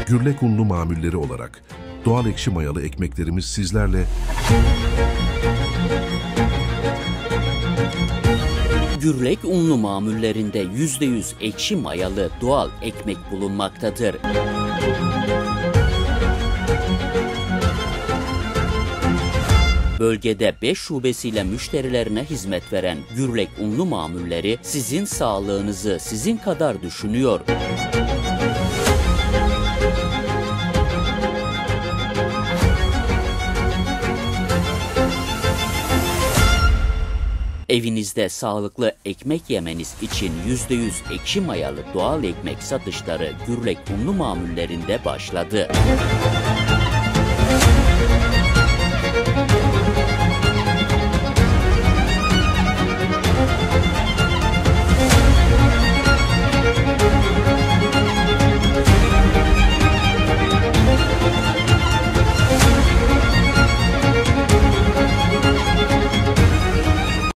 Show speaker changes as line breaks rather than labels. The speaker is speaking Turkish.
Gürlek unlu mamulleri olarak doğal ekşi mayalı ekmeklerimiz sizlerle.
Gürlek unlu mamullerinde %100 ekşi mayalı doğal ekmek bulunmaktadır. Bölgede 5 şubesiyle müşterilerine hizmet veren Gürlek unlu mamulleri sizin sağlığınızı sizin kadar düşünüyor. Evinizde sağlıklı ekmek yemeniz için %100 ekşi mayalı doğal ekmek satışları Gürlek unlu mamullerinde başladı.